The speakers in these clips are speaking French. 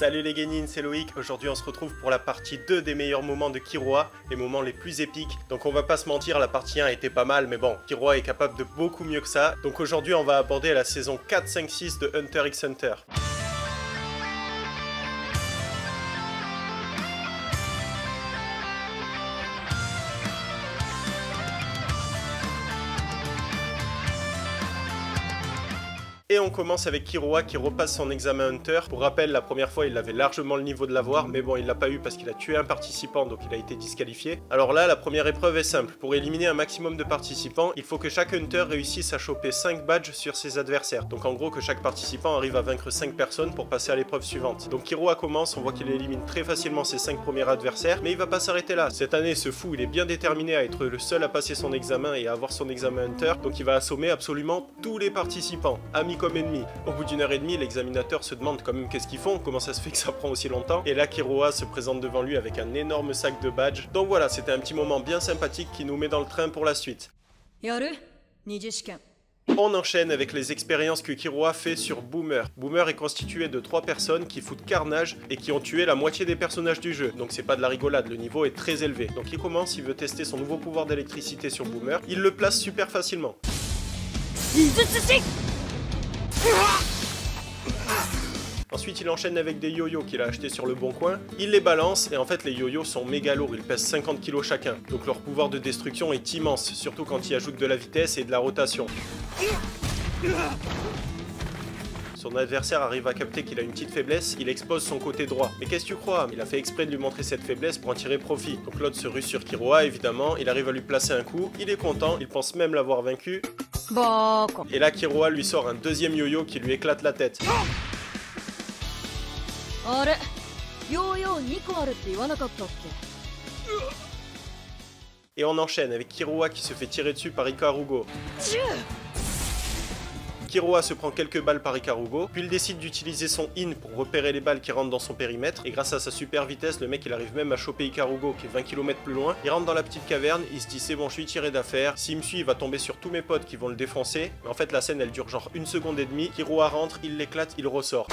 Salut les Genin, c'est Loïc. Aujourd'hui on se retrouve pour la partie 2 des meilleurs moments de Killua, les moments les plus épiques. Donc on va pas se mentir, la partie 1 était pas mal, mais bon, Killua est capable de beaucoup mieux que ça. Donc aujourd'hui on va aborder la saison 4, 5, 6 de Hunter x Hunter. Et on commence avec Killua qui repasse son examen Hunter. Pour rappel, la première fois il avait largement le niveau de l'avoir, mais bon il l'a pas eu parce qu'il a tué un participant, donc il a été disqualifié. Alors là, la première épreuve est simple. Pour éliminer un maximum de participants, il faut que chaque Hunter réussisse à choper 5 badges sur ses adversaires. Donc en gros que chaque participant arrive à vaincre 5 personnes pour passer à l'épreuve suivante. Donc Killua commence, on voit qu'il élimine très facilement ses 5 premiers adversaires, mais il va pas s'arrêter là. Cette année, ce fou, il est bien déterminé à être le seul à passer son examen et à avoir son examen Hunter, donc il va assommer absolument tous les participants, amis comme ennemis. Au bout d'une heure et demie, l'examinateur se demande quand même qu'est-ce qu'ils font, comment ça se fait que ça prend aussi longtemps, et là Killua se présente devant lui avec un énorme sac de badges. Donc voilà, c'était un petit moment bien sympathique qui nous met dans le train pour la suite. On enchaîne avec les expériences que Killua fait sur Boomer. Boomer est constitué de 3 personnes qui foutent carnage et qui ont tué la moitié des personnages du jeu. Donc c'est pas de la rigolade, le niveau est très élevé. Donc il commence, il veut tester son nouveau pouvoir d'électricité sur Boomer. Il le place super facilement. Ensuite il enchaîne avec des yo-yo qu'il a achetés sur le bon coin, il les balance et en fait les yo-yo sont méga lourds, ils pèsent 50 kg chacun, donc leur pouvoir de destruction est immense, surtout quand il ajoute de la vitesse et de la rotation. Son adversaire arrive à capter qu'il a une petite faiblesse, il expose son côté droit. Mais qu'est-ce que tu crois? Il a fait exprès de lui montrer cette faiblesse pour en tirer profit. Donc l'autre se rue sur Killua évidemment, il arrive à lui placer un coup, il est content, il pense même l'avoir vaincu. Et là Killua lui sort un deuxième yo-yo qui lui éclate la tête. Et on enchaîne avec Killua qui se fait tirer dessus par Ikarugo. Killua se prend quelques balles par Ikarugo, puis il décide d'utiliser son in pour repérer les balles qui rentrent dans son périmètre, et grâce à sa super vitesse, le mec il arrive même à choper Ikarugo qui est 20 km plus loin. Il rentre dans la petite caverne, il se dit c'est bon, je suis tiré d'affaire, s'il me suit il va tomber sur tous mes potes qui vont le défoncer, mais en fait la scène elle dure genre 1 seconde et demie. Killua rentre, il l'éclate, il ressort.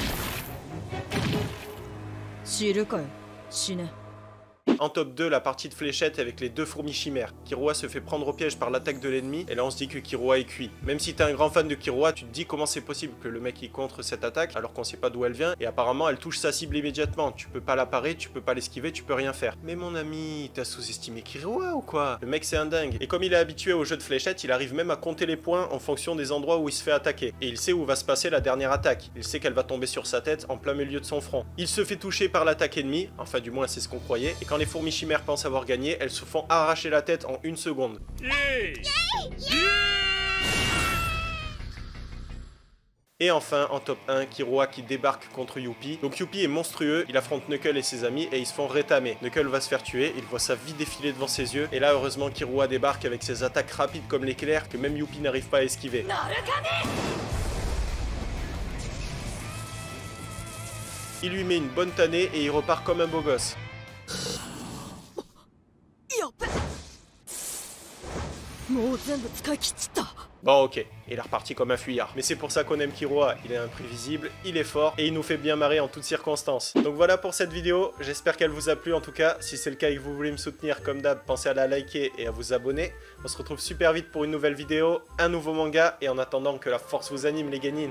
En top 2, la partie de fléchette avec les 2 fourmis chimères. Killua se fait prendre au piège par l'attaque de l'ennemi, et là on se dit que Killua est cuit. Même si t'es un grand fan de Killua, tu te dis comment c'est possible que le mec il contre cette attaque, alors qu'on sait pas d'où elle vient, et apparemment elle touche sa cible immédiatement. Tu peux pas la parer, tu peux pas l'esquiver, tu peux rien faire. Mais mon ami, t'as sous-estimé Killua ou quoi? Le mec c'est un dingue. Et comme il est habitué au jeu de fléchette, il arrive même à compter les points en fonction des endroits où il se fait attaquer. Et il sait où va se passer la dernière attaque. Il sait qu'elle va tomber sur sa tête en plein milieu de son front. Il se fait toucher par l'attaque ennemie, enfin du moins c'est ce qu'on croyait, et quand les fourmis chimères pensent avoir gagné, elles se font arracher la tête en 1 seconde. Et enfin, en top 1, Killua qui débarque contre Youpi. Donc Youpi est monstrueux, il affronte Knuckle et ses amis et ils se font rétamer. Knuckle va se faire tuer, il voit sa vie défiler devant ses yeux. Et là, heureusement, Killua débarque avec ses attaques rapides comme l'éclair que même Youpi n'arrive pas à esquiver. Il lui met une bonne tannée et il repart comme un beau gosse. Bon ok, il est reparti comme un fuyard. Mais c'est pour ça qu'on aime Killua, il est imprévisible, il est fort et il nous fait bien marrer en toutes circonstances. Donc voilà pour cette vidéo, j'espère qu'elle vous a plu en tout cas. Si c'est le cas et que vous voulez me soutenir comme d'hab, pensez à la liker et à vous abonner. On se retrouve super vite pour une nouvelle vidéo, un nouveau manga et en attendant que la force vous anime les Genin.